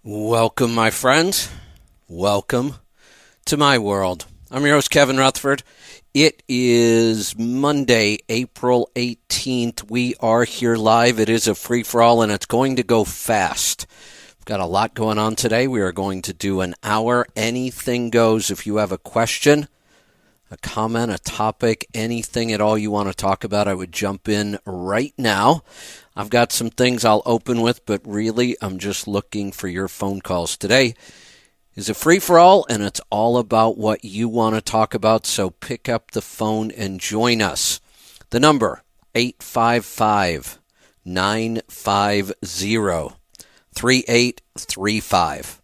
Welcome, my friends. Welcome to my world. I'm your host, Kevin Rutherford. It is Monday, April 18th. We are here live. It is a free-for-all, and it's going to go fast. We've got a lot going on today. We are going to do an hour. Anything goes. If you have a question, a comment, a topic, anything at all you want to talk about, I would jump in right now. I've got some things I'll open with, but really I'm just looking for your phone calls. Today is a free-for-all, and it's all about what you want to talk about, so pick up the phone and join us. The number, 855-950-3835.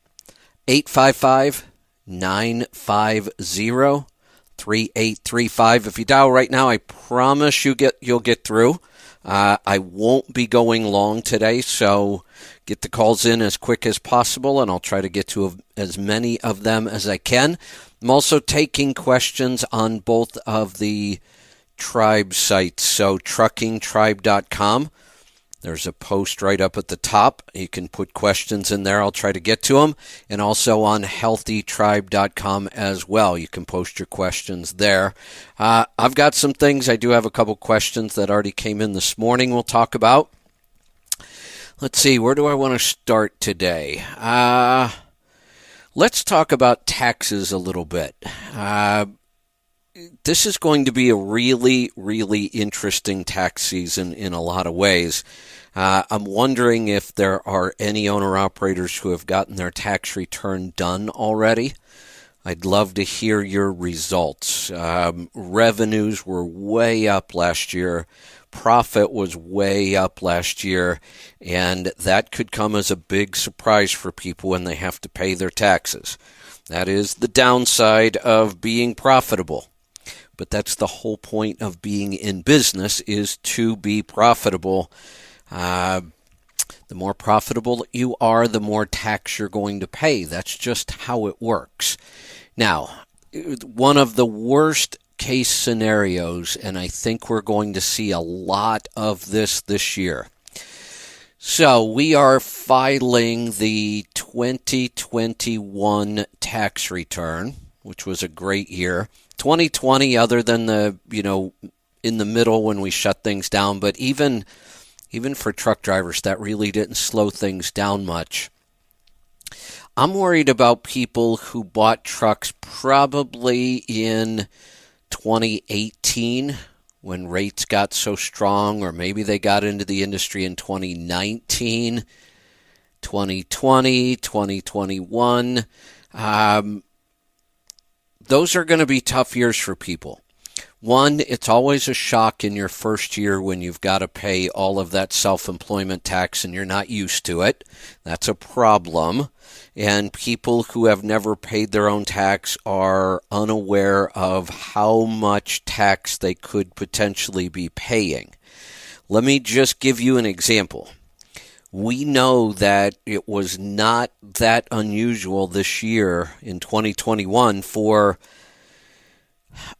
855-950-3835. If you dial right now, I promise you'll get through. I won't be going long today, so get the calls in as quick as possible, and I'll try to get to as many of them as I can. I'm also taking questions on both of the tribe sites, so truckingtribe.com. There's a post right up at the top. You can put questions in there. I'll try to get to them. And also on healthytribe.com as well. You can post your questions there. I've got some things. I do have a couple questions that already came in this morning we'll talk about. Let's see. Where do I want to start today? Let's talk about taxes a little bit. This is going to be a really, really interesting tax season in a lot of ways. I'm wondering if there are any owner-operators who have gotten their tax return done already. I'd love to hear your results. Revenues were way up last year. Profit was way up last year, and that could come as a big surprise for people when they have to pay their taxes. That is the downside of being profitable. But that's the whole point of being in business, is to be profitable. The more profitable you are, the more tax you're going to pay. That's just how it works. Now, one of the worst case scenarios, and I think we're going to see a lot of this year. So we are filing the 2021 tax return, which was a great year. 2020, other than the, in the middle when we shut things down, but even for truck drivers, that really didn't slow things down much. I'm worried about people who bought trucks probably in 2018 when rates got so strong, or maybe they got into the industry in 2019, 2020, 2021. Those are going to be tough years for people. One, it's always a shock in your first year when you've got to pay all of that self-employment tax and you're not used to it. That's a problem. And people who have never paid their own tax are unaware of how much tax they could potentially be paying. Let me just give you an example. We know that it was not that unusual this year in 2021 for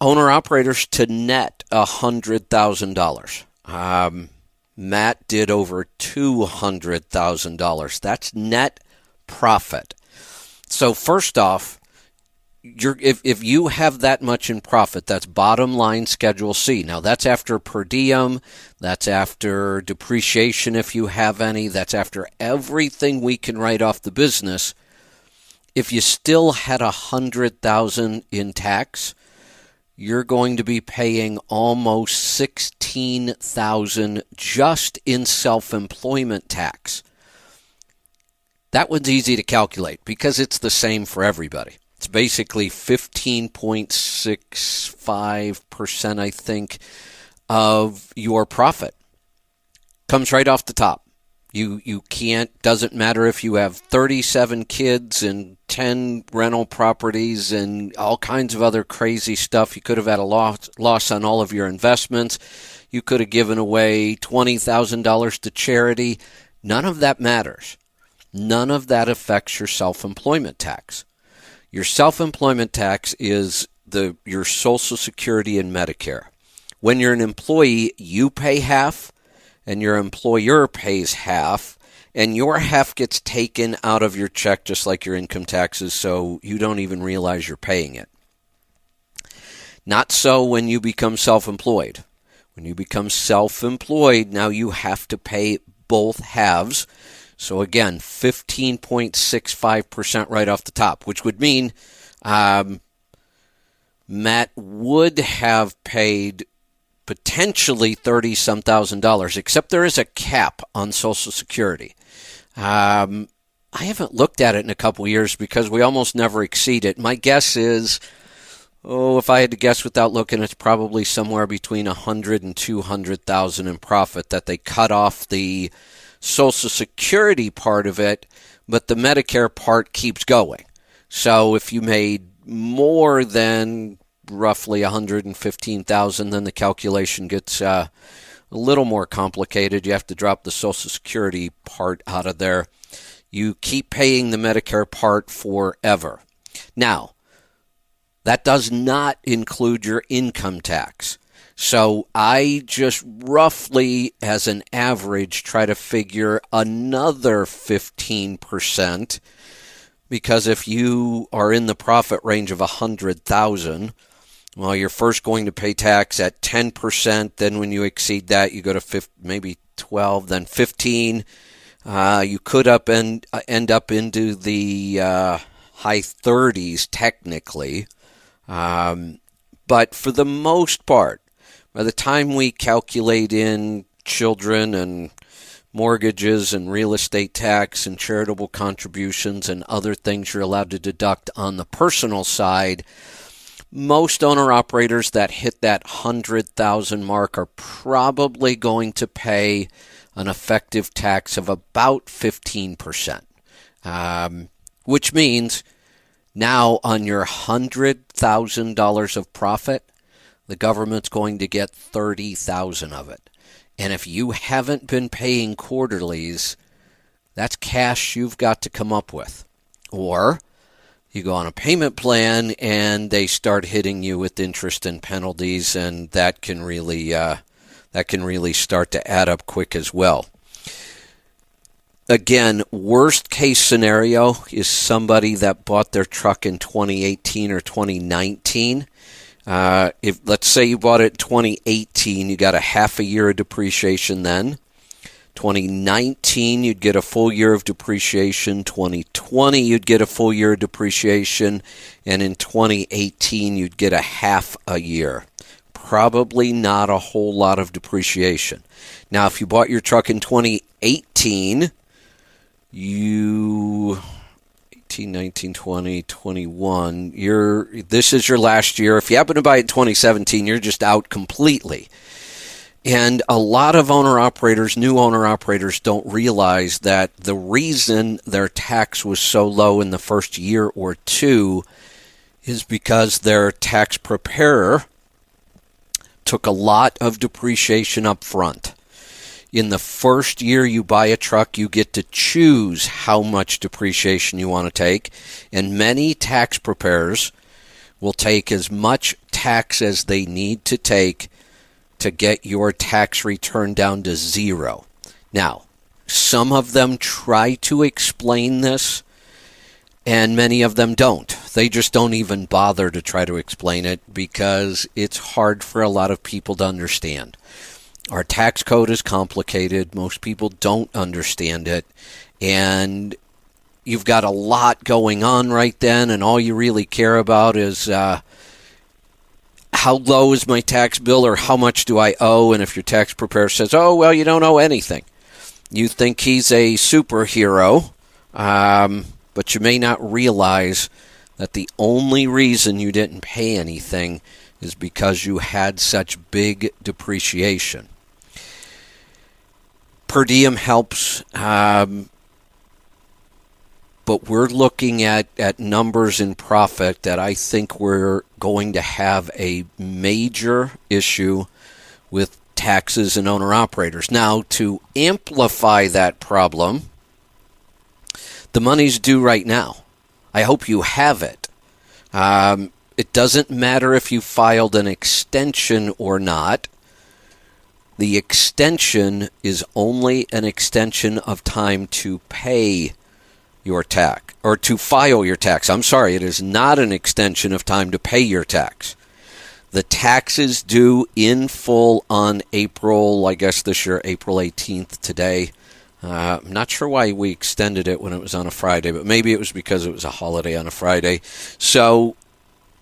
owner-operators to net $100,000. Matt did over $200,000. That's net profit. So first off, if you have that much in profit, that's bottom line Schedule C. Now, that's after per diem, that's after depreciation if you have any, that's after everything we can write off the business. If you still had $100,000 in tax, you're going to be paying almost $16,000 just in self-employment tax. That one's easy to calculate because it's the same for everybody. It's basically 15.65%, I think, of your profit. Comes right off the top. You can't, doesn't matter if you have 37 kids and 10 rental properties and all kinds of other crazy stuff. You could have had a loss on all of your investments. You could have given away $20,000 to charity. None of that matters. None of that affects your self-employment tax. Your self-employment tax is your Social Security and Medicare. When you're an employee, you pay half, and your employer pays half, and your half gets taken out of your check just like your income taxes, so you don't even realize you're paying it. Not so when you become self-employed. When you become self-employed, now you have to pay both halves. So again, 15.65% right off the top, which would mean Matt would have paid potentially $30-some thousand, except there is a cap on Social Security. I haven't looked at it in a couple of years because we almost never exceed it. My guess is, if I had to guess without looking, it's probably somewhere between $100,000 and $200,000 in profit that they cut off the Social Security part of it, but the Medicare part keeps going. So if you made more than roughly $115,000, then the calculation gets a little more complicated. You have to drop the Social Security part out of there. You keep paying the Medicare part forever. Now, that does not include your income tax. So I just roughly, as an average, try to figure another 15%, because if you are in the profit range of $100,000, well, you're first going to pay tax at 10%. Then when you exceed that, you go to maybe 12, then 15. You could end up into the high 30s technically. But for the most part, by the time we calculate in children and mortgages and real estate tax and charitable contributions and other things you're allowed to deduct on the personal side, most owner-operators that hit that 100,000 mark are probably going to pay an effective tax of about 15%, which means now on your $100,000 of profit, the government's going to get $30,000 of it. And if you haven't been paying quarterlies, that's cash you've got to come up with. Or you go on a payment plan and they start hitting you with interest and penalties, and that can really start to add up quick as well. Again, worst case scenario is somebody that bought their truck in 2018 or 2019. If let's say you bought it in 2018, you got a half a year of depreciation then. 2019, you'd get a full year of depreciation. 2020, you'd get a full year of depreciation. And in 2018, you'd get a half a year. Probably not a whole lot of depreciation. Now, if you bought your truck in 2018, 18, 19, 20, 21, this is your last year. If you happen to buy it in 2017, you're just out completely. And a lot of new owner-operators don't realize that the reason their tax was so low in the first year or two is because their tax preparer took a lot of depreciation up front. In the first year you buy a truck, you get to choose how much depreciation you want to take, and many tax preparers will take as much tax as they need to take to get your tax return down to zero. Now, some of them try to explain this, and many of them don't. They just don't even bother to try to explain it because it's hard for a lot of people to understand. Our tax code is complicated. Most people don't understand it. And you've got a lot going on right then, and all you really care about is how low is my tax bill or how much do I owe? And if your tax preparer says, oh, well, you don't owe anything, you think he's a superhero, but you may not realize that the only reason you didn't pay anything is because you had such big depreciation. Per diem helps, but we're looking at numbers in profit that I think we're going to have a major issue with taxes and owner-operators. Now, to amplify that problem, the money's due right now. I hope you have it. It doesn't matter if you filed an extension or not. The extension is only an extension of time to pay your tax, or to file your tax. I'm sorry, it is not an extension of time to pay your tax. The taxes due in full on April, I guess this year, April 18th today. I'm not sure why we extended it when it was on a Friday, but maybe it was because it was a holiday on a Friday. So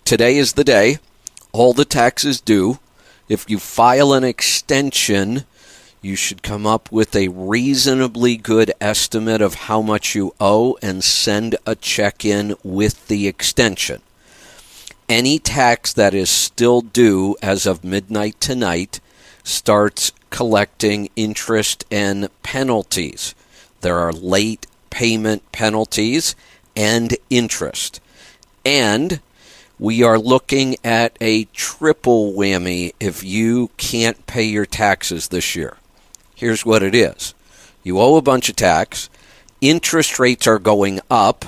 today is the day. All the taxes due. If you file an extension, you should come up with a reasonably good estimate of how much you owe and send a check in with the extension. Any tax that is still due as of midnight tonight starts collecting interest and penalties. There are late payment penalties and interest. And we are looking at a triple whammy if you can't pay your taxes this year. Here's what it is. You owe a bunch of tax. Interest rates are going up.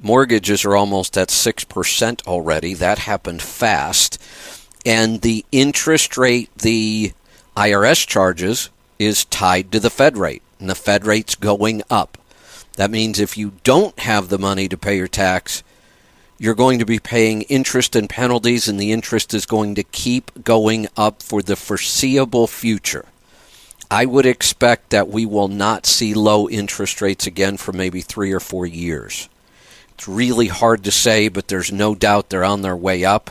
Mortgages are almost at 6% already. That happened fast. And the interest rate the IRS charges is tied to the Fed rate. And the Fed rate's going up. That means if you don't have the money to pay your tax, you're going to be paying interest and penalties, and the interest is going to keep going up for the foreseeable future. I would expect that we will not see low interest rates again for maybe 3 or 4 years. It's really hard to say, but there's no doubt they're on their way up.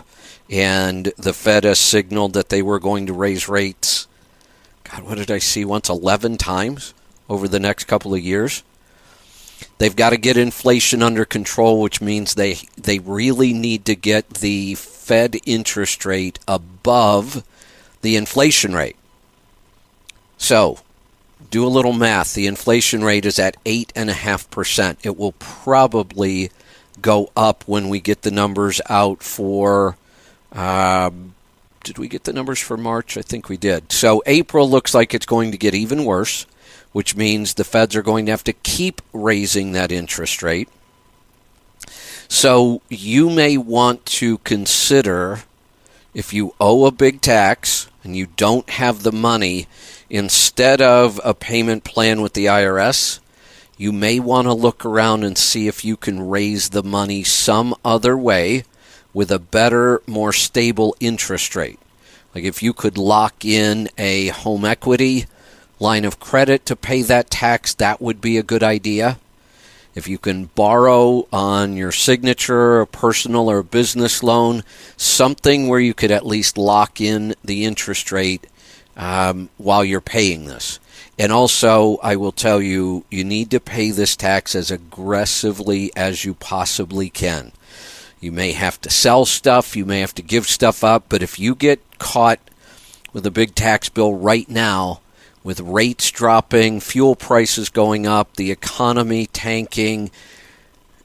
And the Fed has signaled that they were going to raise rates, God, what did I see once? 11 times over the next couple of years. They've got to get inflation under control, which means they really need to get the Fed interest rate above the inflation rate. So, do a little math. The inflation rate is at 8.5%. It will probably go up when we get the numbers out for, did we get the numbers for March? I think we did. So April looks like it's going to get even worse, which means the Feds are going to have to keep raising that interest rate. So you may want to consider, if you owe a big tax and you don't have the money, instead of a payment plan with the IRS, you may want to look around and see if you can raise the money some other way with a better, more stable interest rate. Like if you could lock in a home equity line of credit to pay that tax, that would be a good idea. If you can borrow on your signature, a personal or a business loan, something where you could at least lock in the interest rate while you're paying this. And also, I will tell you, you need to pay this tax as aggressively as you possibly can. You may have to sell stuff, you may have to give stuff up, but if you get caught with a big tax bill right now, with rates dropping, fuel prices going up, the economy tanking,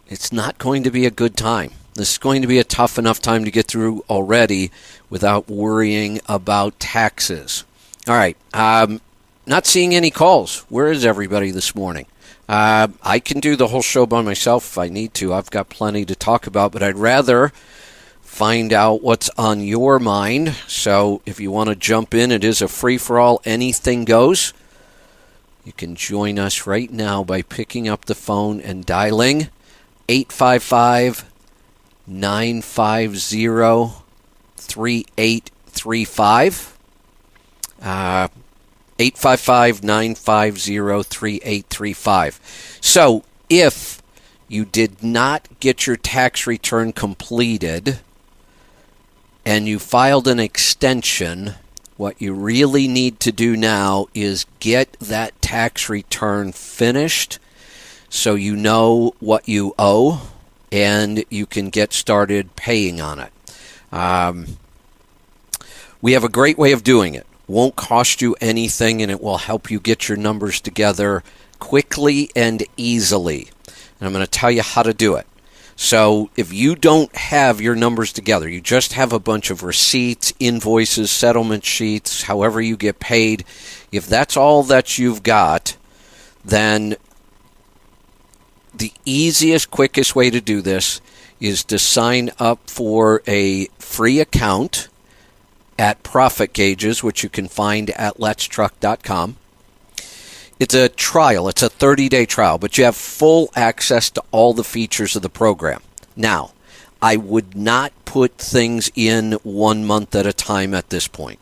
it's not going to be a good time. This is going to be a tough enough time to get through already without worrying about taxes. All right, not seeing any calls. Where is everybody this morning? I can do the whole show by myself if I need to. I've got plenty to talk about, but I'd rather find out what's on your mind. So if you want to jump in, it is a free-for-all. Anything goes. You can join us right now by picking up the phone and dialing 855-950-3835. 855-950-3835. So if you did not get your tax return completed and you filed an extension, what you really need to do now is get that tax return finished so you know what you owe and you can get started paying on it. We have a great way of doing it. Won't cost you anything, and it will help you get your numbers together quickly and easily. And I'm going to tell you how to do it. So if you don't have your numbers together, you just have a bunch of receipts, invoices, settlement sheets, however you get paid, if that's all that you've got, then the easiest, quickest way to do this is to sign up for a free account at Profit Gauges, which you can find at letstruck.com. It's a trial. It's a 30-day trial, but you have full access to all the features of the program. Now, I would not put things in 1 month at a time at this point.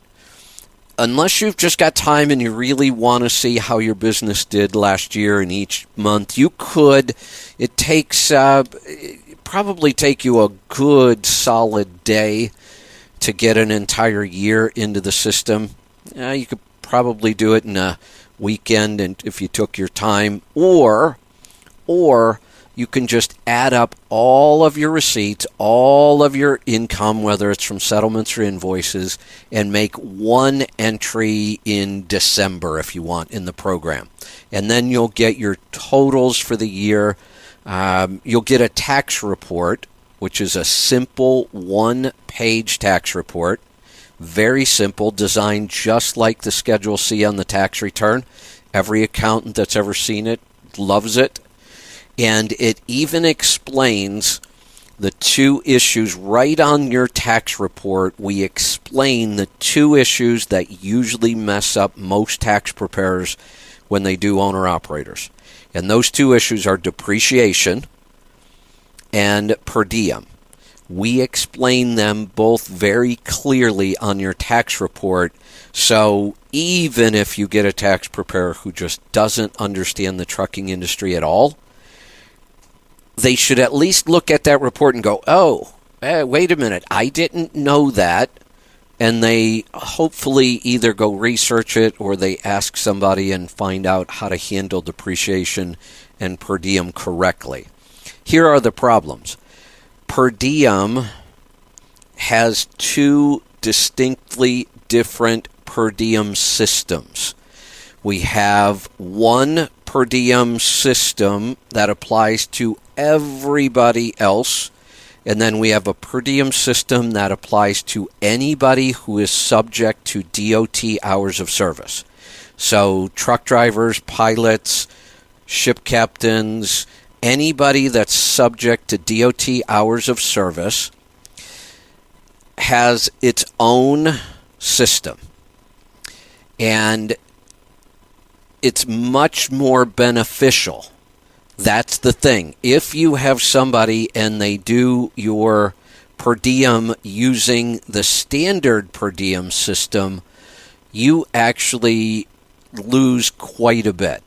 Unless you've just got time and you really want to see how your business did last year and each month, you could. It takes probably take you a good solid day to get an entire year into the system. You could probably do it in a weekend, and if you took your time, or you can just add up all of your receipts, all of your income, whether it's from settlements or invoices, and make one entry in December if you want in the program. And then you'll get your totals for the year. You'll get a tax report, which is a simple one-page tax report. Very simple, designed just like the Schedule C on the tax return. Every accountant that's ever seen it loves it. And it even explains the two issues right on your tax report. We explain the two issues that usually mess up most tax preparers when they do owner-operators. And those two issues are depreciation and per diem. We explain them both very clearly on your tax report. So even if you get a tax preparer who just doesn't understand the trucking industry at all, they should at least look at that report and go, oh, wait a minute, I didn't know that. And they hopefully either go research it or they ask somebody and find out how to handle depreciation and per diem correctly. Here are the problems. Per diem has two distinctly different per diem systems. We have one per diem system that applies to everybody else, and then we have a per diem system that applies to anybody who is subject to DOT hours of service. So truck drivers, pilots, ship captains, anybody that's subject to DOT hours of service has its own system. And it's much more beneficial. That's the thing. If you have somebody and they do your per diem using the standard per diem system, you actually lose quite a bit.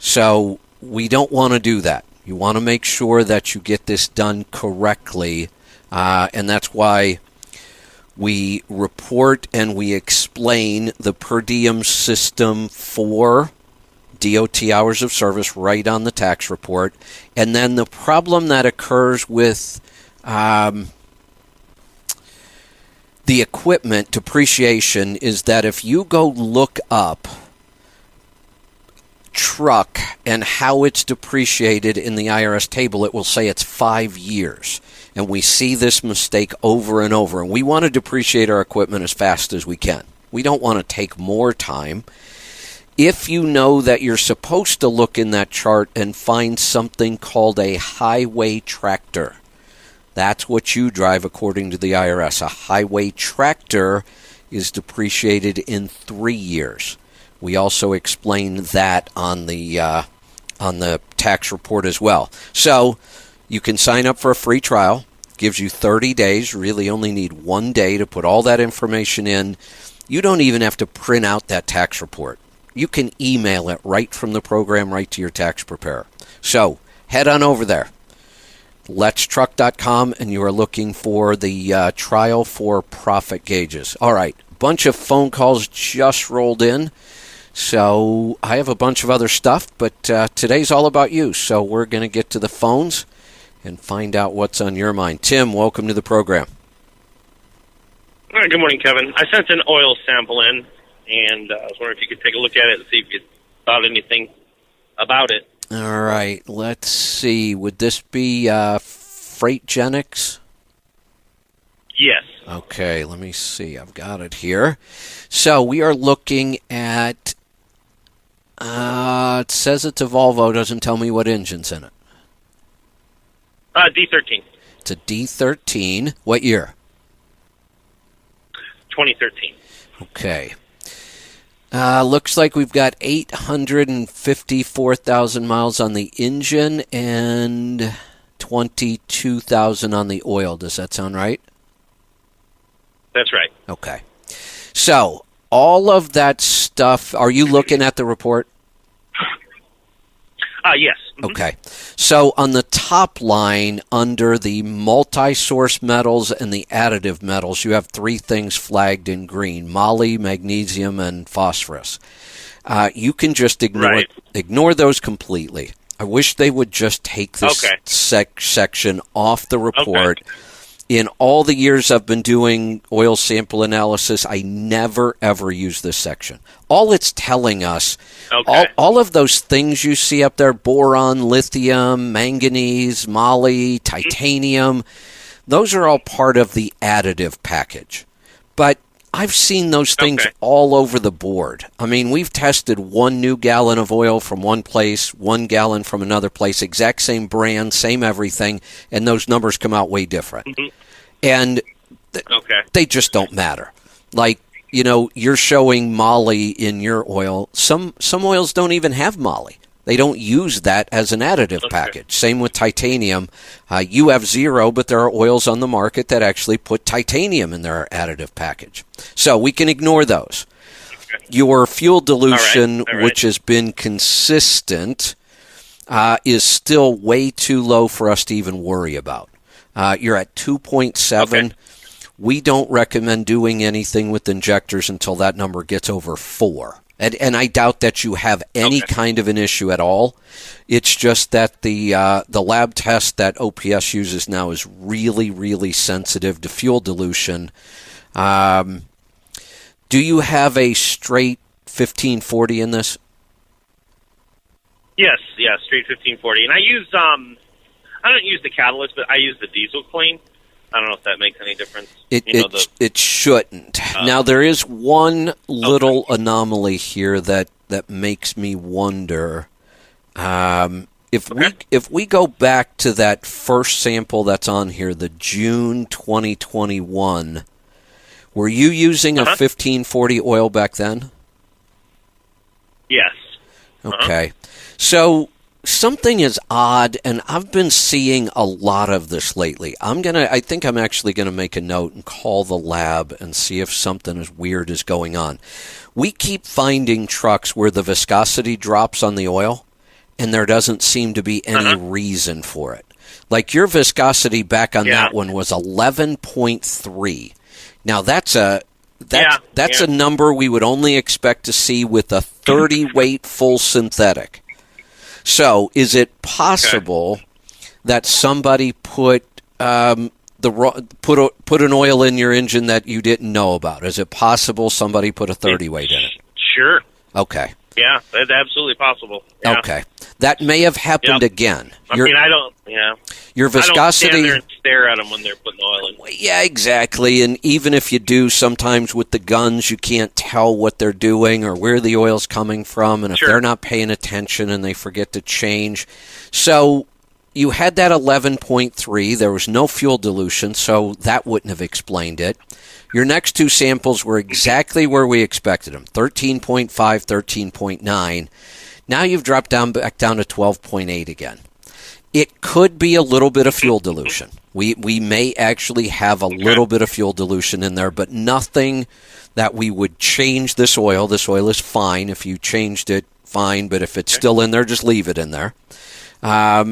So we don't want to do that. You want to make sure that you get this done correctly, and that's why we report and we explain the per diem system for DOT hours of service right on the tax report. And then the problem that occurs with the equipment depreciation is that if you go look up truck and how it's depreciated in the IRS table, it will say it's 5 years. And we see this mistake over and over. And we want to depreciate our equipment as fast as we can. We don't want to take more time. If you know that you're supposed to look in that chart and find something called a highway tractor, that's what you drive according to the IRS. A highway tractor is depreciated in 3 years. We also explain that on the tax report as well. So you can sign up for a free trial. Gives you 30 days. Really only need 1 day to put all that information in. You don't even have to print out that tax report. You can email it right from the program right to your tax preparer. So head on over there. letstruck.com, and you are looking for the trial for Profit Gauges. All right, bunch of phone calls just rolled in. So I have a bunch of other stuff, but today's all about you. So we're going to get to the phones and find out what's on your mind. Tim, welcome to the program. All right, good morning, Kevin. I sent an oil sample in, and I was wondering if you could take a look at it and see if you thought anything about it. All right, let's see. Would this be Freightgenics? Yes. Okay, let me see. I've got it here. So we are looking at, it says it's a Volvo, doesn't tell me what engine's in it. D13. It's a D13. What year? 2013. Okay. Looks like we've got 854,000 miles on the engine and 22,000 on the oil. Does that sound right? That's right. Okay. So, all of that stuff, are you looking at the report? Yes. Okay. So on the top line, under the multi-source metals and the additive metals, you have three things flagged in green: moly, magnesium, and phosphorus. You can just ignore those completely. I wish they would just take this section off the report. Okay. In all the years I've been doing oil sample analysis, I never, ever use this section. All it's telling us, all of those things you see up there, boron, lithium, manganese, moly, titanium, those are all part of the additive package. But I've seen those things all over the board. I mean, we've tested 1 new gallon of oil from one place, 1 gallon from another place, exact same brand, same everything, and those numbers come out way different. Mm-hmm. And they just don't matter. Like, you know, you're showing moly in your oil. Some oils don't even have moly. They don't use that as an additive package. Same with titanium. You have 0, but there are oils on the market that actually put titanium in their additive package. So we can ignore those. Your fuel dilution, which has been consistent, is still way too low for us to even worry about. You're at 2.7. We don't recommend doing anything with injectors until that number gets over 4. And I doubt that you have any kind of an issue at all. It's just that the lab test that OPS uses now is really, really sensitive to fuel dilution. Do you have a straight 1540 in this? Yes, straight 1540. And I use I don't use the catalyst, but I use the diesel clean. I don't know if that makes any difference. It shouldn't. Now, there is one little anomaly here that makes me wonder. If we go back to that first sample that's on here, the June 2021, were you using a 1540 oil back then? Yes. Okay. So something is odd, and I've been seeing a lot of this lately. I think I'm actually gonna make a note and call the lab and see if something as weird is going on. We keep finding trucks where the viscosity drops on the oil, and there doesn't seem to be any reason for it. Like your viscosity back on that one was 11.3. Now that's a number we would only expect to see with a 30 weight full synthetic. So, is it possible that somebody put an oil in your engine that you didn't know about? Is it possible somebody put a 30 weight in it? Sure. Okay. Yeah, that's absolutely possible. Yeah. Okay. That may have happened again. Your viscosity. I don't stand there and stare at them when they're putting oil in. Yeah, exactly. And even if you do, sometimes with the guns, you can't tell what they're doing or where the oil's coming from. And if they're not paying attention and they forget to change. So you had that 11.3. There was no fuel dilution, so that wouldn't have explained it. Your next two samples were exactly where we expected them, 13.5, 13.9. Now you've dropped back down to 12.8 again. It could be a little bit of fuel dilution. We may actually have a little bit of fuel dilution in there, but nothing that we would change this oil. This oil is fine. If you changed it, fine. But if it's still in there, just leave it in there. Yeah.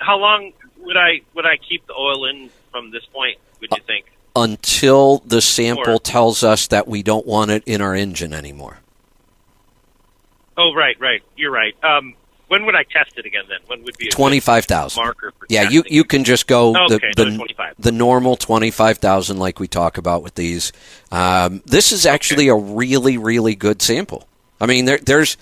How long would I keep the oil in from this point, would you think? Until the sample tells us that we don't want it in our engine anymore. Oh, right. You're right. When would I test it again then? When would be a 25,000 marker for testing? You can just go the 25. Normal 25,000 like we talk about with these. This is actually a really, really good sample. I mean, there's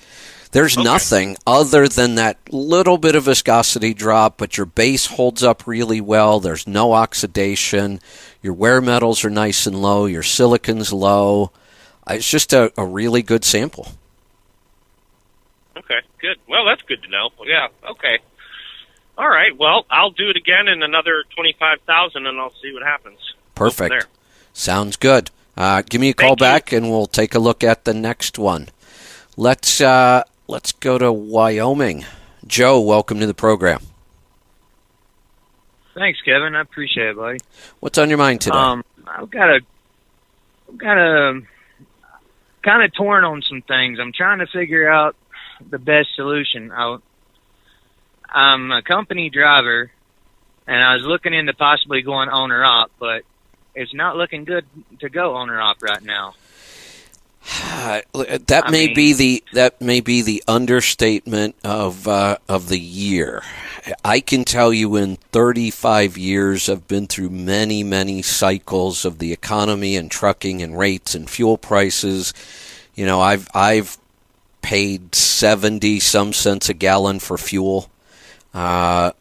nothing other than that little bit of viscosity drop, but your base holds up really well. There's no oxidation. Your wear metals are nice and low. Your silicon's low. It's just a really good sample. Okay, good. Well, that's good to know. Yeah, okay. All right, well, I'll do it again in another 25,000, and I'll see what happens. go from there. Perfect. Sounds good. Give me a call back, and we'll take a look at the next one. Let's go to Wyoming. Joe, welcome to the program. Thanks, Kevin. I appreciate it, buddy. What's on your mind today? I've got a kind of torn on some things. I'm trying to figure out the best solution. I'm a company driver, and I was looking into possibly going owner-op, but it's not looking good to go owner-op right now. That may be the understatement of the year. I can tell you, in 35 years, I've been through many cycles of the economy and trucking and rates and fuel prices. You know, I've paid 70 some cents a gallon for fuel. Now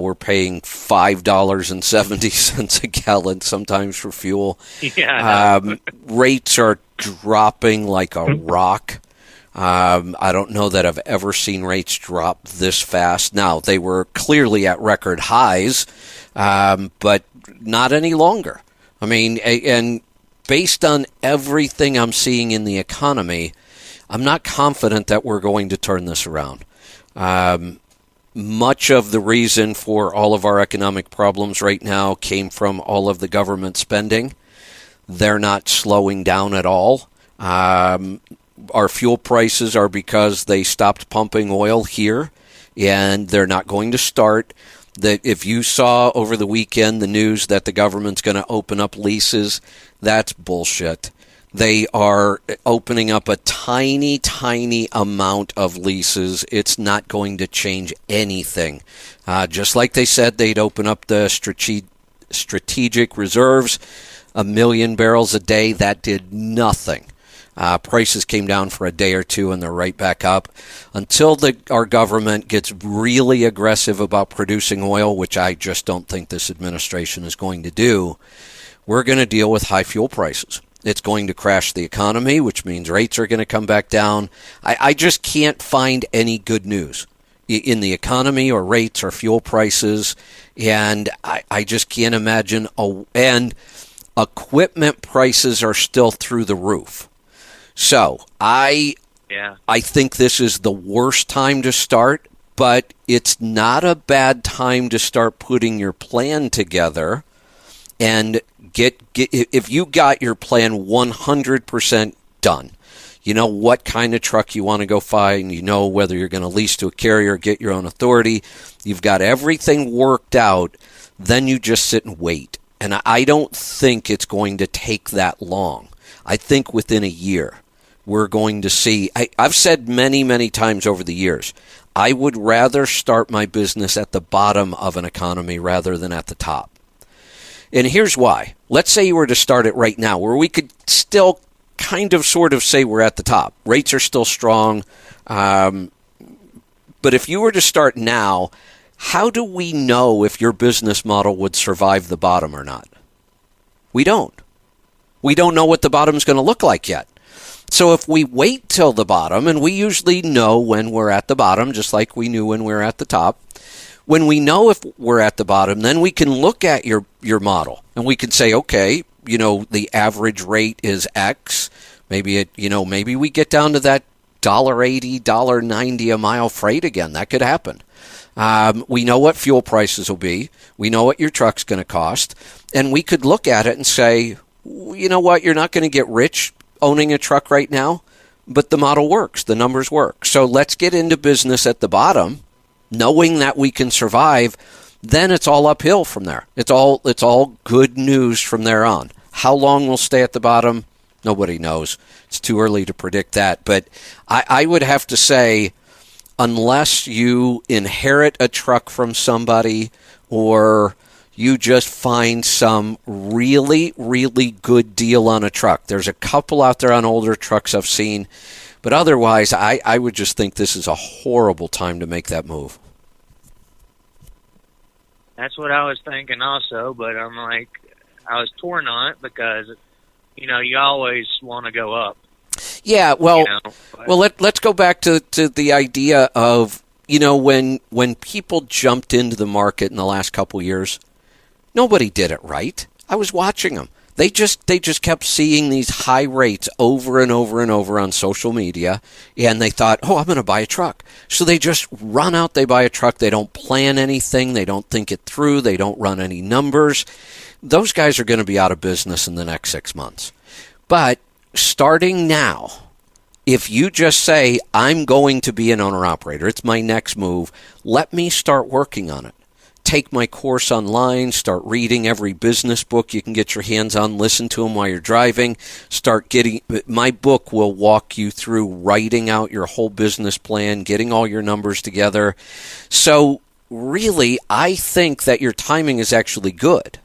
we're paying $5.70 a gallon sometimes for fuel. Yeah. Rates are dropping like a rock. I don't know that I've ever seen rates drop this fast. Now, they were clearly at record highs, but not any longer. I mean, and based on everything I'm seeing in the economy, I'm not confident that we're going to turn this around. Much of the reason for all of our economic problems right now came from all of the government spending. They're not slowing down at all. Our fuel prices are because they stopped pumping oil here, and they're not going to start. That if you saw over the weekend the news that the government's going to open up leases, that's bullshit. They are opening up a tiny amount of leases. It's not going to change anything. Just like they said they'd open up the strategic reserves, 1 million barrels a day, that did nothing. Prices came down for a day or two, and they're right back up. Until our government gets really aggressive about producing oil, which I just don't think this administration is going to do, we're going to deal with high fuel prices. It's going to crash the economy, which means rates are going to come back down. I just can't find any good news in the economy or rates or fuel prices, and I just can't imagine. And equipment prices are still through the roof. So I think this is the worst time to start, but it's not a bad time to start putting your plan together and get if you got your plan 100% done. You know what kind of truck you want to go find. You know whether you're going to lease to a carrier or get your own authority. You've got everything worked out. Then you just sit and wait. And I don't think it's going to take that long. I think within a year we're going to see. I've said many times over the years, I would rather start my business at the bottom of an economy rather than at the top. And here's why. Let's say you were to start it right now, where we could still kind of sort of say we're at the top. Rates are still strong. But if you were to start now, how do we know if your business model would survive the bottom or not? We don't. We don't know what the bottom's going to look like yet. So if we wait till the bottom, and we usually know when we're at the bottom, just like we knew when we were at the top, when we know if we're at the bottom, then we can look at your model and we can say, okay, you know, the average rate is X. Maybe maybe we get down to that $1.80, $1.90 a mile freight again. That could happen. We know what fuel prices will be. We know what your truck's going to cost. And we could look at it and say, you know what, you're not going to get rich owning a truck right now, but the model works. The numbers work. So let's get into business at the bottom, knowing that we can survive. Then it's all uphill from there. It's all good news from there on. How long we'll stay at the bottom, nobody knows. It's too early to predict that. But I would have to say, unless you inherit a truck from somebody or you just find some really good deal on a truck. There's a couple out there on older trucks I've seen. But otherwise, I would just think this is a horrible time to make that move. That's what I was thinking also, but I'm like, I was torn on it because, you know, you always want to go up. Yeah, well, let's go back to the idea of, you know, when people jumped into the market in the last couple years, nobody did it right. I was watching them. They just kept seeing these high rates over and over and over on social media, and they thought, oh, I'm going to buy a truck. So they just run out, they buy a truck. They don't plan anything. They don't think it through. They don't run any numbers. Those guys are going to be out of business in the next 6 months. But starting now, if you just say, I'm going to be an owner-operator, it's my next move, let me start working on it. Take my course online, start reading every business book you can get your hands on, listen to them while you're driving, my book will walk you through writing out your whole business plan, getting all your numbers together. So really, I think that your timing is actually good.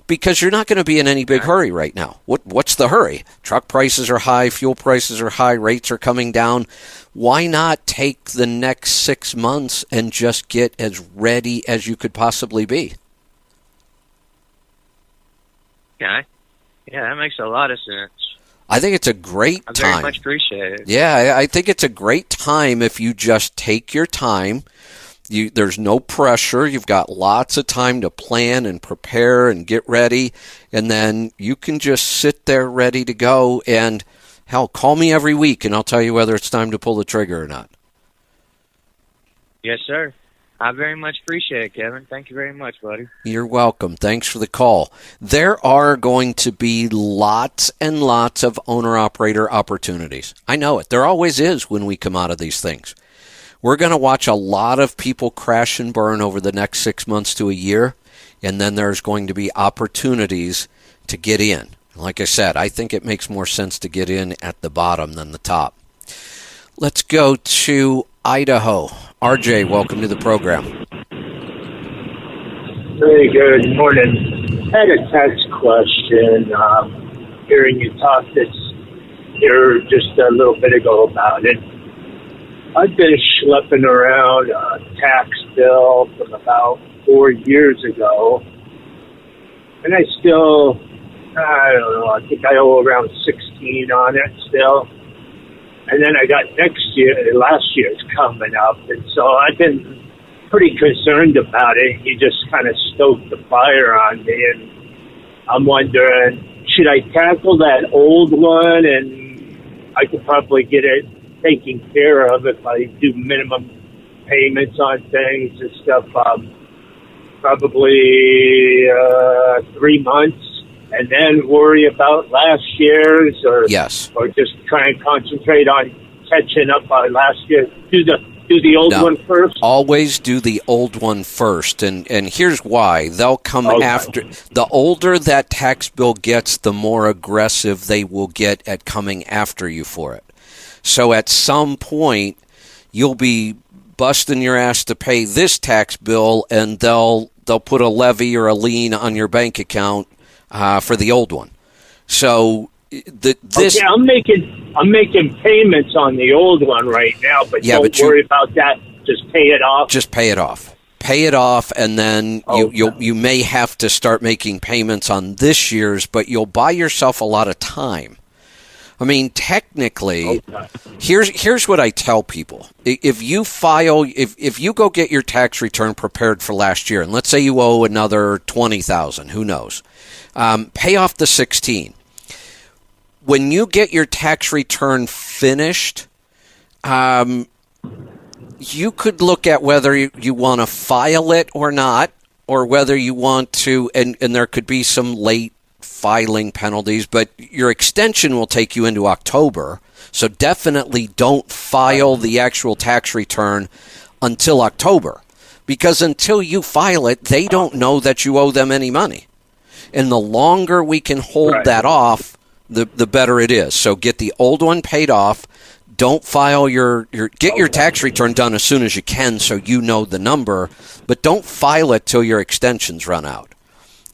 Because you're not going to be in any big hurry right now. What's the hurry? Truck prices are high, fuel prices are high, rates are coming down. Why not take the next 6 months and just get as ready as you could possibly be? Okay. Yeah, that makes a lot of sense. I think it's a great time. I very much appreciate it. Yeah, I think it's a great time if you just take your time. There's no pressure. You've got lots of time to plan and prepare and get ready, and then you can just sit there ready to go. And hell, call me every week, and I'll tell you whether it's time to pull the trigger or not. Yes, sir. I very much appreciate it, Kevin. Thank you very much, buddy. You're welcome. Thanks for the call. There are going to be lots and lots of owner-operator opportunities. I know it. There always is when we come out of these things. We're going to watch a lot of people crash and burn over the next 6 months to a year, and then there's going to be opportunities to get in. Like I said, I think it makes more sense to get in at the bottom than the top. Let's go to Idaho. RJ, welcome to the program. Very good morning. I had a tax question. Hearing you talk here just a little bit ago about it. I've been schlepping around a tax bill from about 4 years ago, and I don't know, I think I owe around 16 on it still. And then I got last year's coming up, and so I've been pretty concerned about it. You just kind of stoked the fire on me, and I'm wondering, should I tackle that old one, and I could probably get it taken care of if I do minimum payments on things and stuff, probably 3 months, and then worry about last year's, or yes, or just try and concentrate on catching up on last year. Do the old one first. Always do the old one first, and here's why. They'll come after. The older that tax bill gets, the more aggressive they will get at coming after you for it. So at some point, you'll be busting your ass to pay this tax bill, and they'll put a levy or a lien on your bank account for the old one. So this. Okay, I'm making payments on the old one right now, but don't worry about that. Just pay it off. Just pay it off. Pay it off, and then you may have to start making payments on this year's, but you'll buy yourself a lot of time. I mean, technically, here's what I tell people. If you go get your tax return prepared for last year, and let's say you owe another $20,000, who knows, pay off the 16. When you get your tax return finished, you could look at whether you want to file it or not, or whether you want to, and there could be some late filing penalties, but your extension will take you into October. So definitely don't file the actual tax return until October, because until you file it, they don't know that you owe them any money. And the longer we can hold that off, the better it is. So get the old one paid off. Don't file get your tax return done as soon as you can so you know the number, but don't file it till your extensions run out.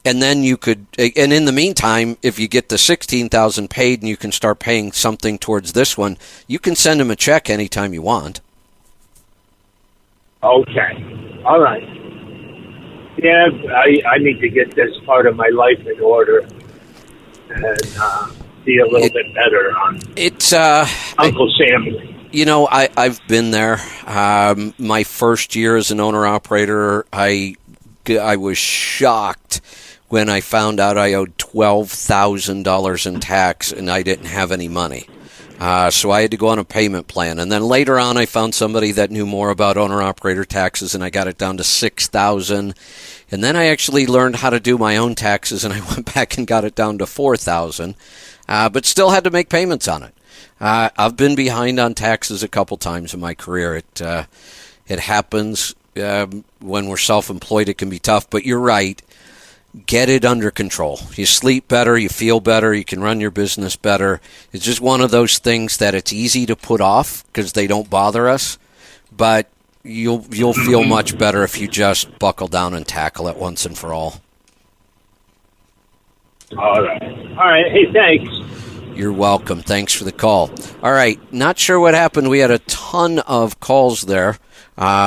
And then you could, and in the meantime, if you get the $16,000 paid and you can start paying something towards this one, you can send them a check anytime you want. Okay. All right. Yeah, I need to get this part of my life in order and be a little bit better on Uncle Sam. You know, I've been there. My first year as an owner-operator, I was shocked when I found out I owed $12,000 in tax and I didn't have any money. So I had to go on a payment plan. And then later on, I found somebody that knew more about owner-operator taxes, and I got it down to $6,000. And then I actually learned how to do my own taxes, and I went back and got it down to $4,000, but still had to make payments on it. I've been behind on taxes a couple times in my career. It happens when we're self-employed. It can be tough, but you're right. Get it under control. You sleep better, you feel better, you can run your business better. It's just one of those things that it's easy to put off because they don't bother us, but you'll feel much better if you just buckle down and tackle it once and for all. All right. Hey, thanks. You're welcome. Thanks for the call. All right. Not sure what happened. We had a ton of calls there.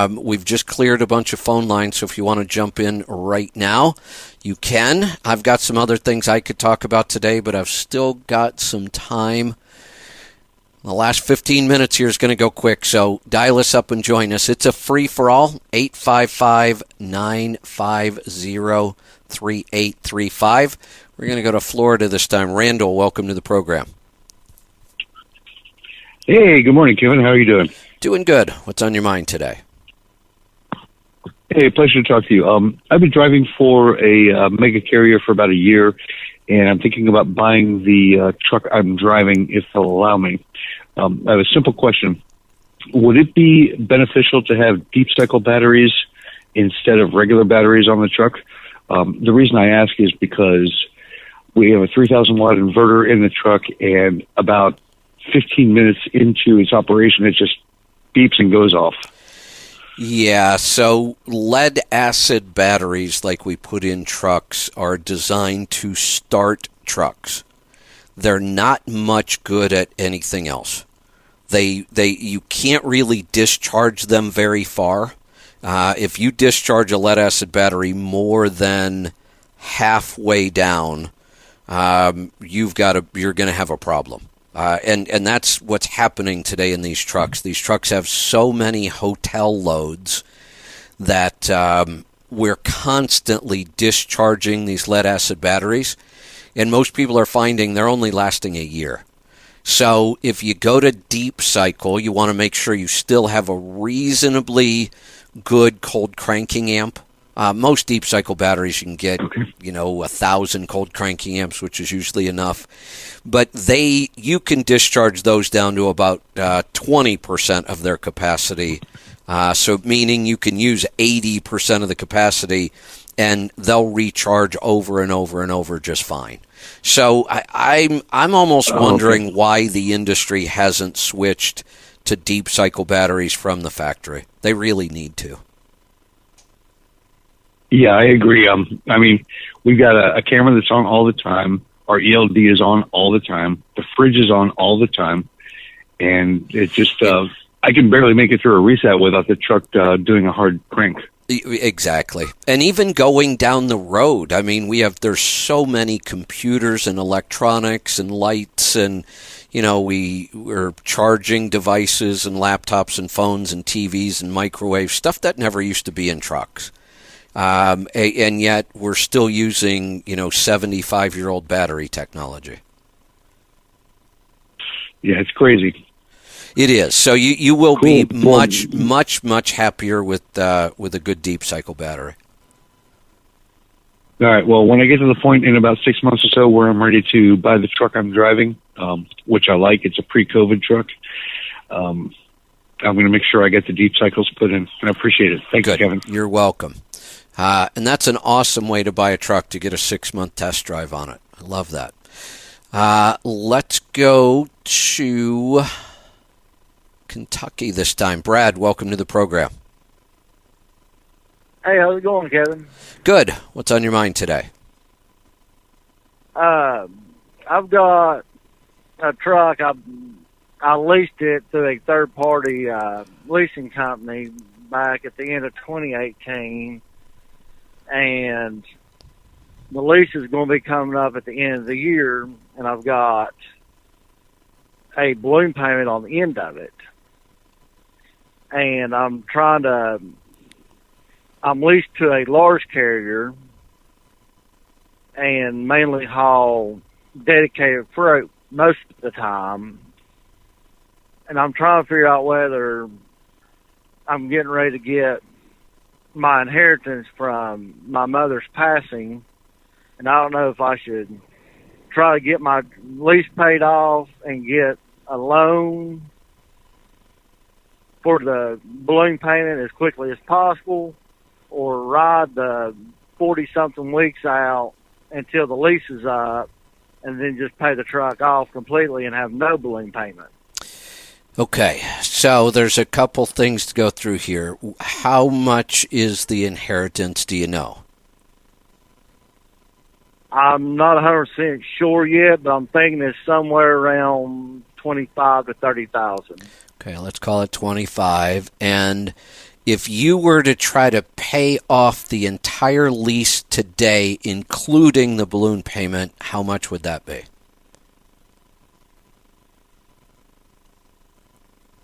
We've just cleared a bunch of phone lines, so if you want to jump in right now, you can. I've got some other things I could talk about today, but I've still got some time. The last 15 minutes here is going to go quick, so dial us up and join us. It's a free-for-all, 855-950-3835. We're going to go to Florida this time. Randall, welcome to the program. Hey, good morning, Kevin. How are you doing? Doing good. What's on your mind today? Hey, pleasure to talk to you. I've been driving for a mega carrier for about a year, and I'm thinking about buying the truck I'm driving if they'll allow me. I have a simple question. Would it be beneficial to have deep cycle batteries instead of regular batteries on the truck? The reason I ask is because we have a 3,000 watt inverter in the truck, and about 15 minutes into its operation, it just beeps and goes off. Yeah, so lead acid batteries like we put in trucks are designed to start trucks. They're not much good at anything else. You can't really discharge them very far. If you discharge a lead acid battery more than halfway down, you're going to have a problem. And that's what's happening today in these trucks. These trucks have so many hotel loads that we're constantly discharging these lead acid batteries, and most people are finding they're only lasting a year. So if you go to deep cycle, you want to make sure you still have a reasonably good cold cranking amp. Most deep cycle batteries you can get, 1,000 cold cranking amps, which is usually enough. But you can discharge those down to about 20% of their capacity. So meaning you can use 80% of the capacity, and they'll recharge over and over and over just fine. So I'm almost wondering why the industry hasn't switched to deep cycle batteries from the factory. They really need to. Yeah, I agree. We've got a camera that's on all the time. Our ELD is on all the time. The fridge is on all the time. And it just, I can barely make it through a reset without the truck doing a hard crank. Exactly. And even going down the road, there's so many computers and electronics and lights, and, we're charging devices and laptops and phones and TVs and microwaves, stuff that never used to be in trucks. And yet we're still using, 75-year-old battery technology. Yeah, it's crazy. It is. So you will be much happier with a good deep cycle battery. All right. Well, when I get to the point in about 6 months or so where I'm ready to buy the truck I'm driving, which I like, it's a pre-COVID truck. I'm going to make sure I get the deep cycles put in. I appreciate it. Thanks, Kevin. You're welcome. And that's an awesome way to buy a truck, to get a 6-month test drive on it. I love that. Let's go to Kentucky this time. Brad, welcome to the program. Hey, how's it going, Kevin? Good. What's on your mind today? I've got a truck. I leased it to a third-party leasing company back at the end of 2018, and the lease is going to be coming up at the end of the year, and I've got a balloon payment on the end of it. And I'm leased to a large carrier, and mainly haul dedicated freight most of the time. And I'm trying to figure out whether I'm getting ready to get my inheritance from my mother's passing, and I don't know if I should try to get my lease paid off and get a loan for the balloon payment as quickly as possible, or ride the 40-something weeks out until the lease is up and then just pay the truck off completely and have no balloon payment. Okay, so there's a couple things to go through here. How much is the inheritance, do you know? I'm not 100% sure yet, but I'm thinking it's somewhere around 25 to 30,000. Okay, let's call it 25. And if you were to try to pay off the entire lease today, including the balloon payment, how much would that be?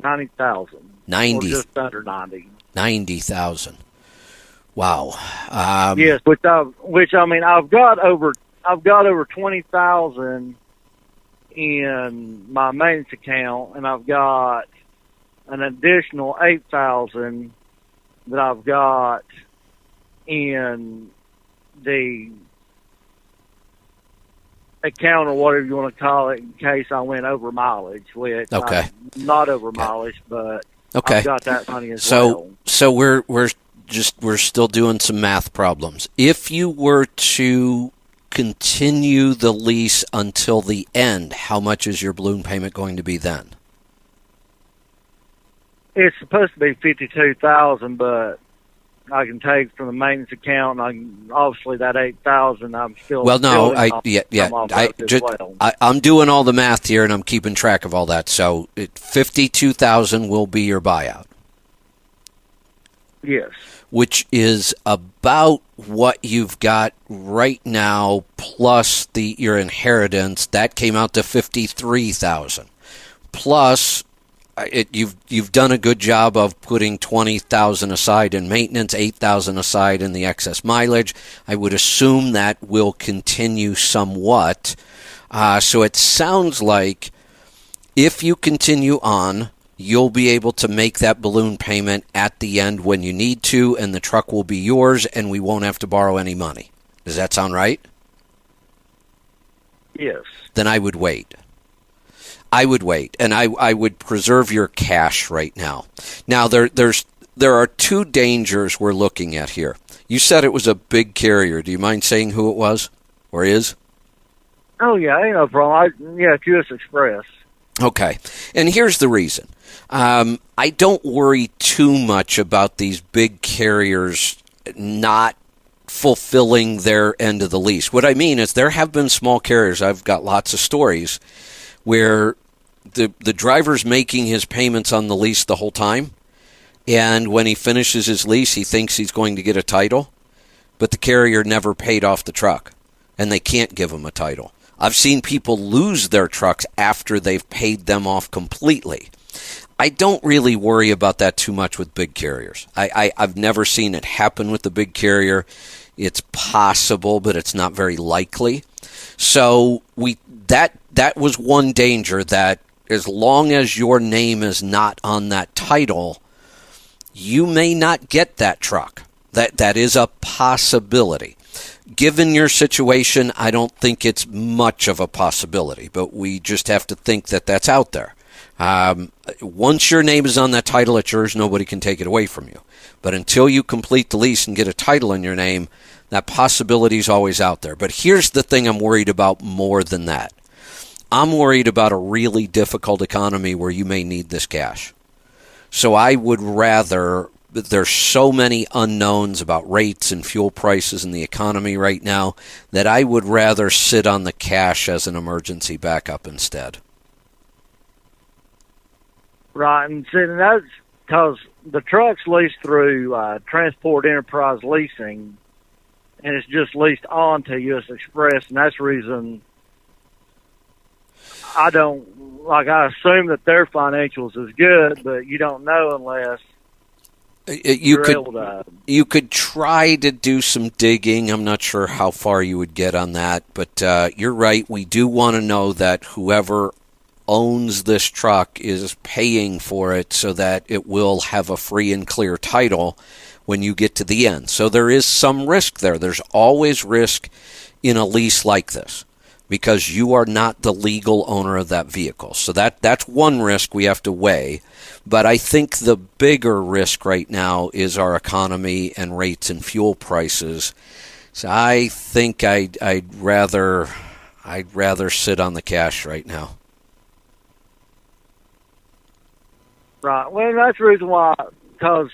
90,000. 90. Or just under 90. 90,000. Wow. Yes, which I mean, I've got over 20,000 in my maintenance account, and I've got an additional 8,000 that I've got in the account, or whatever you want to call it, in case I went over mileage. Which Okay. I'm not over mileage, but Okay. I've got that money as well. So we're still doing some math problems. If you were to continue the lease until the end, how much is your balloon payment going to be then? It's supposed to be 52,000, but I can take from the maintenance account, and I can, obviously that 8,000. I'm still Well, no, well. I'm doing all the math here, and I'm keeping track of all that. So 52,000 will be your buyout. Yes. Which is about what you've got right now plus your inheritance. That came out to 53,000. Plus, you've done a good job of putting 20,000 aside in maintenance, 8,000 aside in the excess mileage. I would assume that will continue somewhat. So it sounds like if you continue on, you'll be able to make that balloon payment at the end when you need to, and the truck will be yours, and we won't have to borrow any money. Does that sound right? Yes. Then I would wait. And I would preserve your cash right now. Now, there are two dangers we're looking at here. You said it was a big carrier. Do you mind saying who it was or is? Oh, yeah, ain't no problem. It's U.S. Express. Okay, and here's the reason. I don't worry too much about these big carriers not fulfilling their end of the lease. What I mean is there have been small carriers. I've got lots of stories where the driver's making his payments on the lease the whole time, and when he finishes his lease, he thinks he's going to get a title, but the carrier never paid off the truck, and they can't give him a title. I've seen people lose their trucks after they've paid them off completely. I don't really worry about that too much with big carriers. I've never seen it happen with the big carrier. It's possible, but it's not very likely. So that was one danger, that as long as your name is not on that title, you may not get that truck. That is a possibility. Given your situation, I don't think it's much of a possibility, but we just have to think that that's out there. Once your name is on that title, it's yours. Nobody can take it away from you. But until you complete the lease and get a title in your name, that possibility is always out there. But here's the thing I'm worried about more than that. I'm worried about a really difficult economy where you may need this cash. So I would rather, there's so many unknowns about rates and fuel prices in the economy right now, that I would rather sit on the cash as an emergency backup instead. Right, and see, that's because the truck's leased through Transport Enterprise Leasing, and it's just leased on to U.S. Express, and that's the reason I don't, I assume that their financials is good, but you don't know unless You could try to do some digging. I'm not sure how far you would get on that, but you're right. We do want to know that whoever owns this truck is paying for it so that it will have a free and clear title when you get to the end. So there is some risk there. There's always risk in a lease like this, because you are not the legal owner of that vehicle. So that's one risk we have to weigh. But I think the bigger risk right now is our economy and rates and fuel prices. So I think I'd rather sit on the cash right now. Right. Well, that's the reason why, because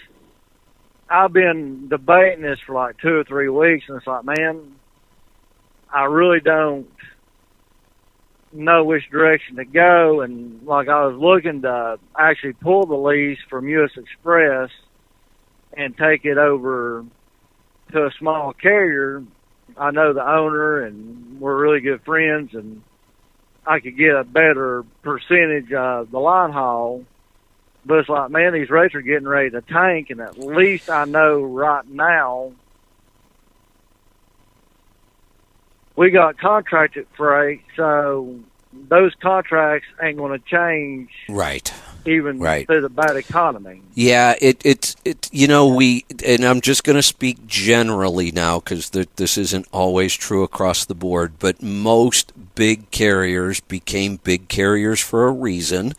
I've been debating this for like 2 or 3 weeks, and it's like, man, I really don't know which direction to go. And like, I was looking to actually pull the lease from U.S. Express and take it over to a small carrier. I know the owner, and we're really good friends, and I could get a better percentage of the line haul. But it's like, man, these rates are getting ready to tank, and at least I know right now we got contracted freight, so those contracts ain't going to change. Right. Even through the bad economy. Yeah, it's and I'm just going to speak generally now, because this isn't always true across the board, but most big carriers became big carriers for a reason.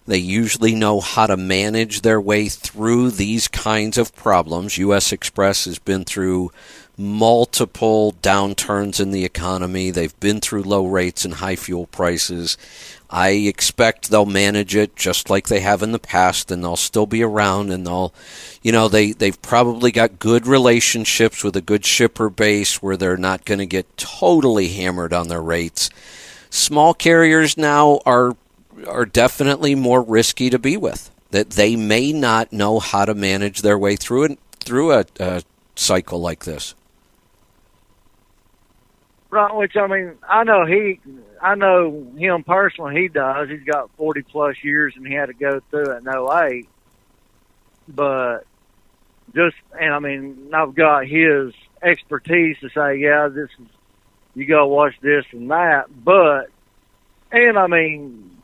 They usually know how to manage their way through these kinds of problems. U.S. Express has been through multiple downturns in the economy. They've been through low rates and high fuel prices. I expect they'll manage it just like they have in the past, and they'll still be around, and they've probably got good relationships with a good shipper base where they're not going to get totally hammered on their rates. Small carriers now are definitely more risky to be with. That they may not know how to manage their way through a cycle like this. Right, which, I mean, I know him personally, he does. He's got 40 plus years, and he had to go through it in 08. But and I mean, I've got his expertise to say, yeah, you gotta watch this and that. But, and I mean,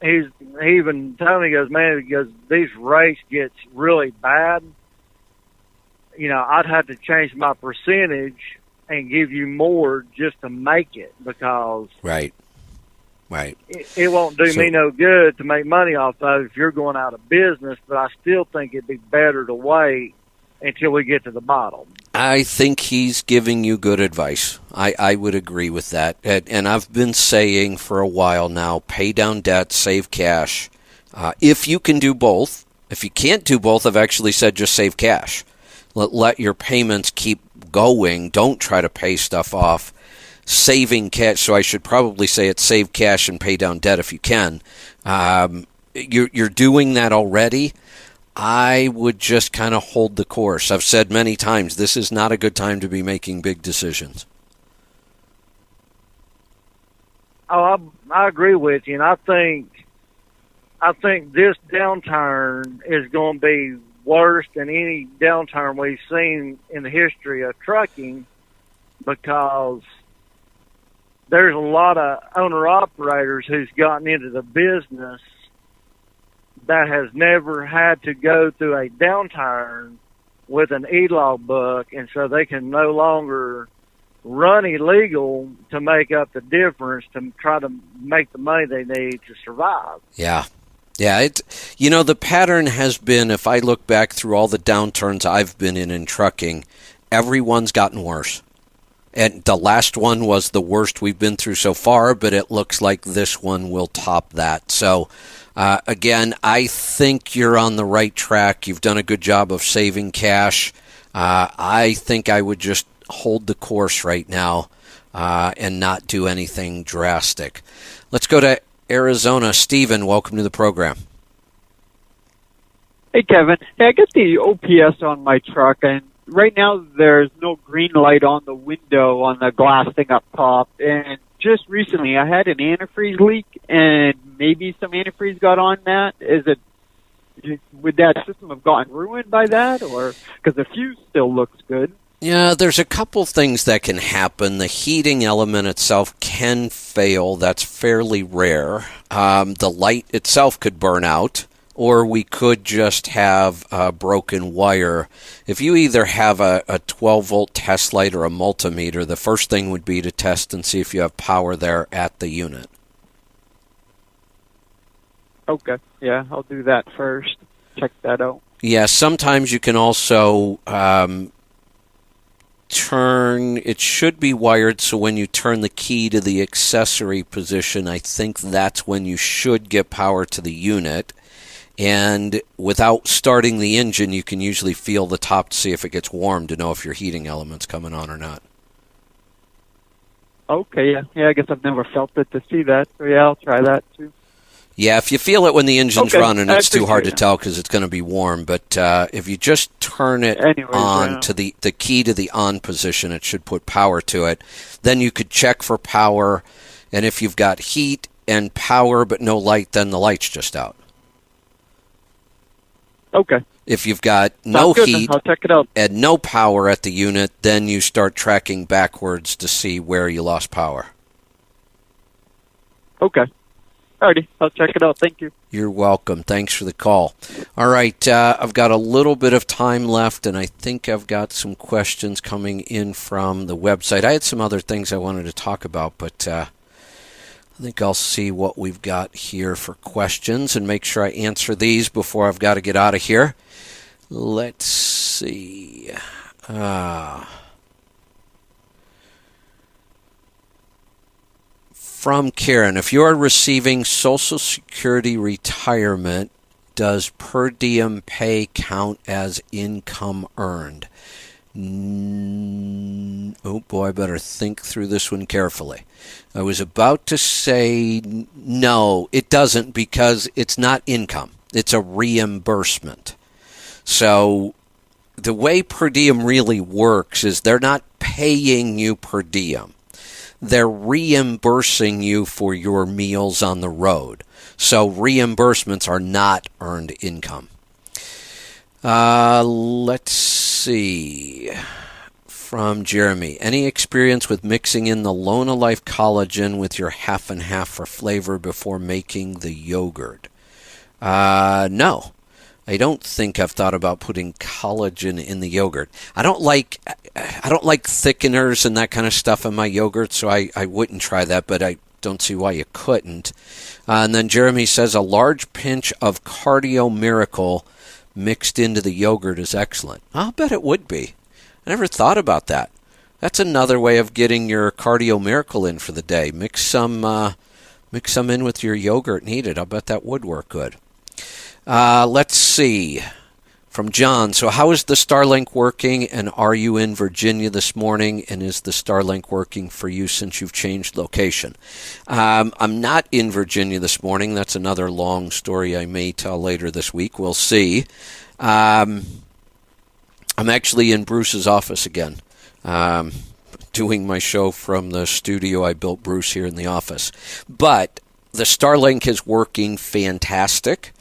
he even told me, he goes, man, because these rates gets really bad, I'd have to change my percentage and give you more just to make it, because right. It won't do me no good to make money off of it if you're going out of business. But I still think it'd be better to wait until we get to the bottom. I think he's giving you good advice. I would agree with that. And I've been saying for a while now, pay down debt, save cash. If you can do both. If you can't do both, I've actually said just save cash. Let your payments keep going. Don't try to pay stuff off. Saving cash, so I should probably say it's save cash and pay down debt if you can. You're doing that already. I would just kind of hold the course. I've said many times, this is not a good time to be making big decisions. Oh, I agree with you, and I think this downturn is going to be worse than any downturn we've seen in the history of trucking, because there's a lot of owner-operators who's gotten into the business that has never had to go through a downturn with an e-log book, and so they can no longer run illegal to make up the difference to try to make the money they need to survive. Yeah, the pattern has been, if I look back through all the downturns I've been in trucking, everyone's gotten worse. And the last one was the worst we've been through so far, but it looks like this one will top that. So, again, I think you're on the right track. You've done a good job of saving cash. I think I would just hold the course right now and not do anything drastic. Let's go to Arizona. Stephen, welcome to the program. Hey, Kevin. Hey, I got the OPS on my truck, and right now there's no green light on the window on the glass thing up top. And just recently I had an antifreeze leak, and maybe some antifreeze got on that. Is it would that system have gotten ruined by that, or because the fuse still looks good? Yeah, there's a couple things that can happen. The heating element itself can fail. That's fairly rare. The light itself could burn out, or we could just have a broken wire. If you either have a 12-volt test light or a multimeter, the first thing would be to test and see if you have power there at the unit. Okay, yeah, I'll do that first. Check that out. Yeah, sometimes you can also it should be wired so when you turn the key to the accessory position, I think that's when you should get power to the unit. And without starting the engine, you can usually feel the top to see if it gets warm to know if your heating element's coming on or not. Okay, yeah, I guess I've never felt it to see that, so yeah, I'll try that too. Yeah, if you feel it when the engine's running, it's too hard to it. tell because it's going to be warm. But if you just turn it on to the key to the on position, it should put power to it. Then you could check for power, and if you've got heat and power but no light, then the light's just out. Okay. If you've got no heat I'll check it out. and no power at the unit, then you start tracking backwards to see where you lost power. Okay. Alrighty, I'll check it out. Thank you. You're welcome. Thanks for the call. All right, I've got a little bit of time left, and I think I've got some questions coming in from the website. I had some other things I wanted to talk about, but I think I'll see what we've got here for questions and make sure I answer these before I've got to get out of here. Let's see. From Karen, if you are receiving Social Security retirement, does per diem pay count as income earned? Oh boy, I better think through this one carefully. I was about to say no, it doesn't, because it's not income. It's a reimbursement. So the way per diem really works is they're not paying you per diem. They're reimbursing you for your meals on the road. So reimbursements are not earned income. Let's see. From Jeremy, any experience with mixing in the Lona Life collagen with your half and half for flavor before making the yogurt? No. I don't think I've thought about putting collagen in the yogurt. I don't like thickeners and that kind of stuff in my yogurt, so I wouldn't try that, but I don't see why you couldn't. And then Jeremy says a large pinch of Cardio Miracle mixed into the yogurt is excellent. I'll bet it would be. I never thought about that. That's another way of getting your Cardio Miracle in for the day. Mix some in with your yogurt and eat it. I'll bet that would work good. Let's see. From John, so how is the Starlink working, and are you in Virginia this morning, and is the Starlink working for you since you've changed location? I'm not in Virginia this morning. That's another long story I may tell later this week. We'll see. I'm actually in Bruce's office again, doing my show from the studio I built Bruce here in the office. But the Starlink is working fantastic.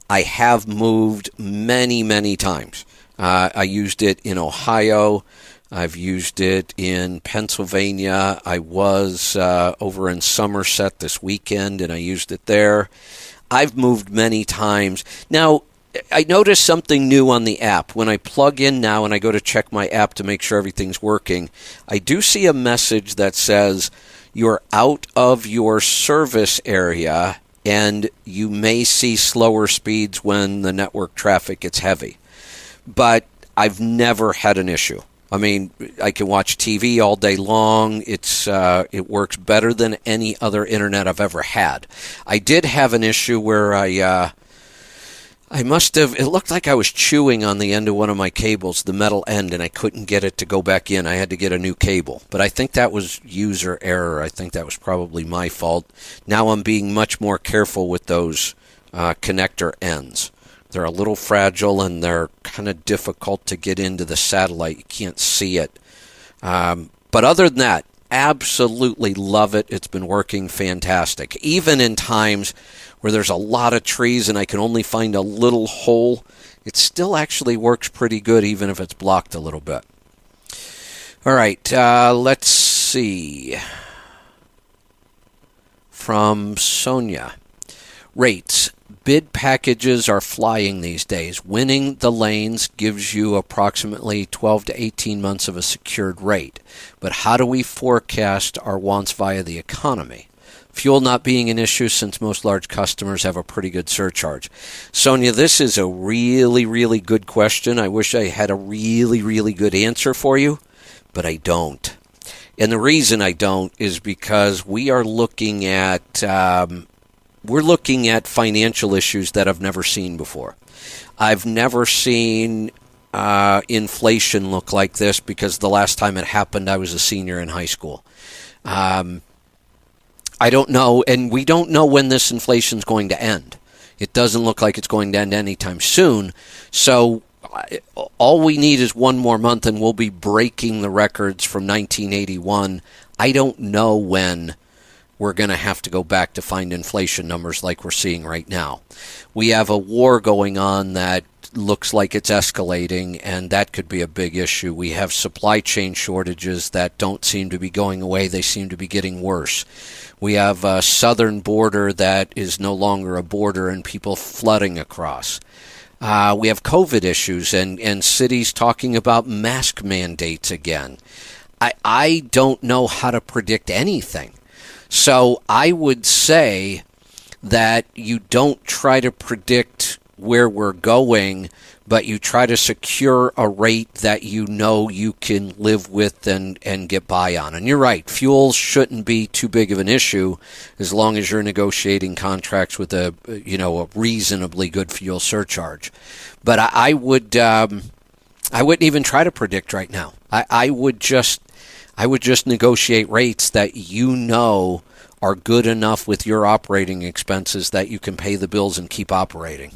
I have moved many, many times. I used it in Ohio. I've used it in Pennsylvania. I was over in Somerset this weekend, and I used it there. I've moved many times. Now, I noticed something new on the app. When I plug in now and I go to check my app to make sure everything's working, I do see a message that says you're out of your service area, and you may see slower speeds when the network traffic gets heavy. But I've never had an issue. I mean, I can watch TV all day long. It works better than any other internet I've ever had. I did have an issue where it looked like I was chewing on the end of one of my cables, the metal end, and I couldn't get it to go back in. I had to get a new cable. But I think that was user error. I think that was probably my fault. Now I'm being much more careful with those connector ends. They're a little fragile, and they're kind of difficult to get into the satellite. You can't see it. But other than that, absolutely love it. It's been working fantastic. Even in times where there's a lot of trees and I can only find a little hole, it still actually works pretty good even if it's blocked a little bit. All right, let's see. From Sonia. Rates. Bid packages are flying these days. Winning the lanes gives you approximately 12 to 18 months of a secured rate. But how do we forecast our wants via the economy? Fuel not being an issue since most large customers have a pretty good surcharge. Sonia, this is a really, really good question. I wish I had a really, really good answer for you, but I don't. And the reason I don't is because we are looking at financial issues that I've never seen before. I've never seen inflation look like this because the last time it happened, I was a senior in high school. I don't know, and we don't know when this inflation is going to end. It doesn't look like it's going to end anytime soon. So all we need is one more month, and we'll be breaking the records from 1981. I don't know when we're going to have to go back to find inflation numbers like we're seeing right now. We have a war going on that looks like it's escalating, and that could be a big issue. We have supply chain shortages that don't seem to be going away. They seem to be getting worse. We have a southern border that is no longer a border and people flooding across. We have COVID issues and cities talking about mask mandates again. I don't know how to predict anything. So I would say that you don't try to predict where we're going, but you try to secure a rate that you know you can live with and get by on. And you're right, fuel shouldn't be too big of an issue as long as you're negotiating contracts with a reasonably good fuel surcharge. But I wouldn't even try to predict right now. I would just negotiate rates that you know are good enough with your operating expenses that you can pay the bills and keep operating.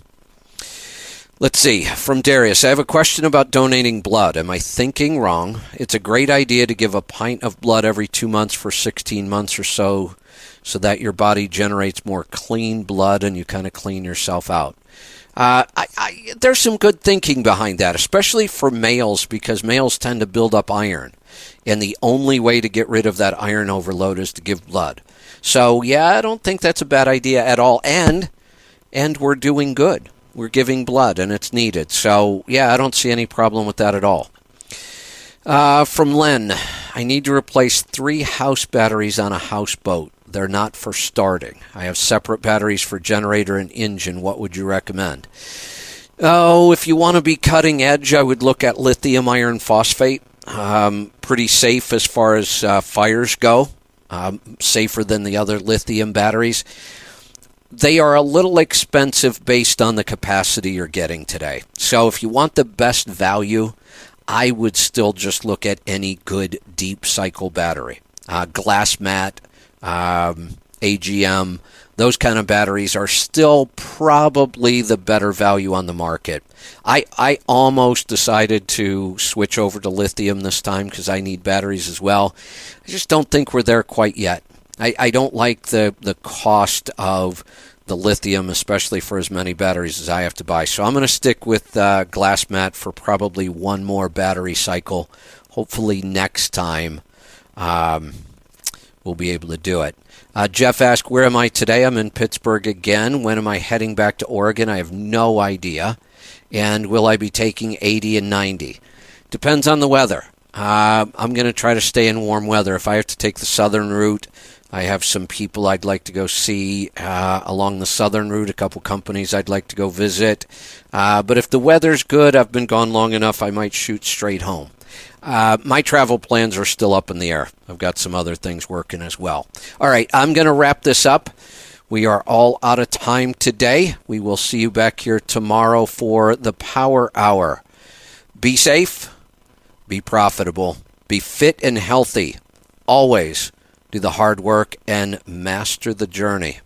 Let's see, from Darius, I have a question about donating blood. Am I thinking wrong? It's a great idea to give a pint of blood every 2 months for 16 months or so that your body generates more clean blood and you kind of clean yourself out. There's some good thinking behind that, especially for males, because males tend to build up iron. And the only way to get rid of that iron overload is to give blood. So, yeah, I don't think that's a bad idea at all. And we're doing good. We're giving blood, and it's needed. So, yeah, I don't see any problem with that at all. From Len, I need to replace 3 house batteries on a houseboat. They're not for starting. I have separate batteries for generator and engine. What would you recommend? Oh, if you want to be cutting edge, I would look at lithium iron phosphate. Pretty safe as far as fires go. Safer than the other lithium batteries. They are a little expensive based on the capacity you're getting today. So if you want the best value, I would still just look at any good deep cycle battery. Glass mat, AGM, those kind of batteries are still probably the better value on the market. I almost decided to switch over to lithium this time because I need batteries as well. I just don't think we're there quite yet. I don't like the cost of the lithium, especially for as many batteries as I have to buy. So I'm going to stick with glass mat for probably one more battery cycle. Hopefully next time we'll be able to do it. Jeff asked, where am I today? I'm in Pittsburgh again. When am I heading back to Oregon? I have no idea. And will I be taking 80 and 90? Depends on the weather. I'm going to try to stay in warm weather. If I have to take the southern route, I have some people I'd like to go see along the southern route, a couple companies I'd like to go visit. But if the weather's good, I've been gone long enough, I might shoot straight home. My travel plans are still up in the air. I've got some other things working as well. All right, I'm going to wrap this up. We are all out of time today. We will see you back here tomorrow for the Power Hour. Be safe, be profitable, be fit and healthy. Always do the hard work and master the journey.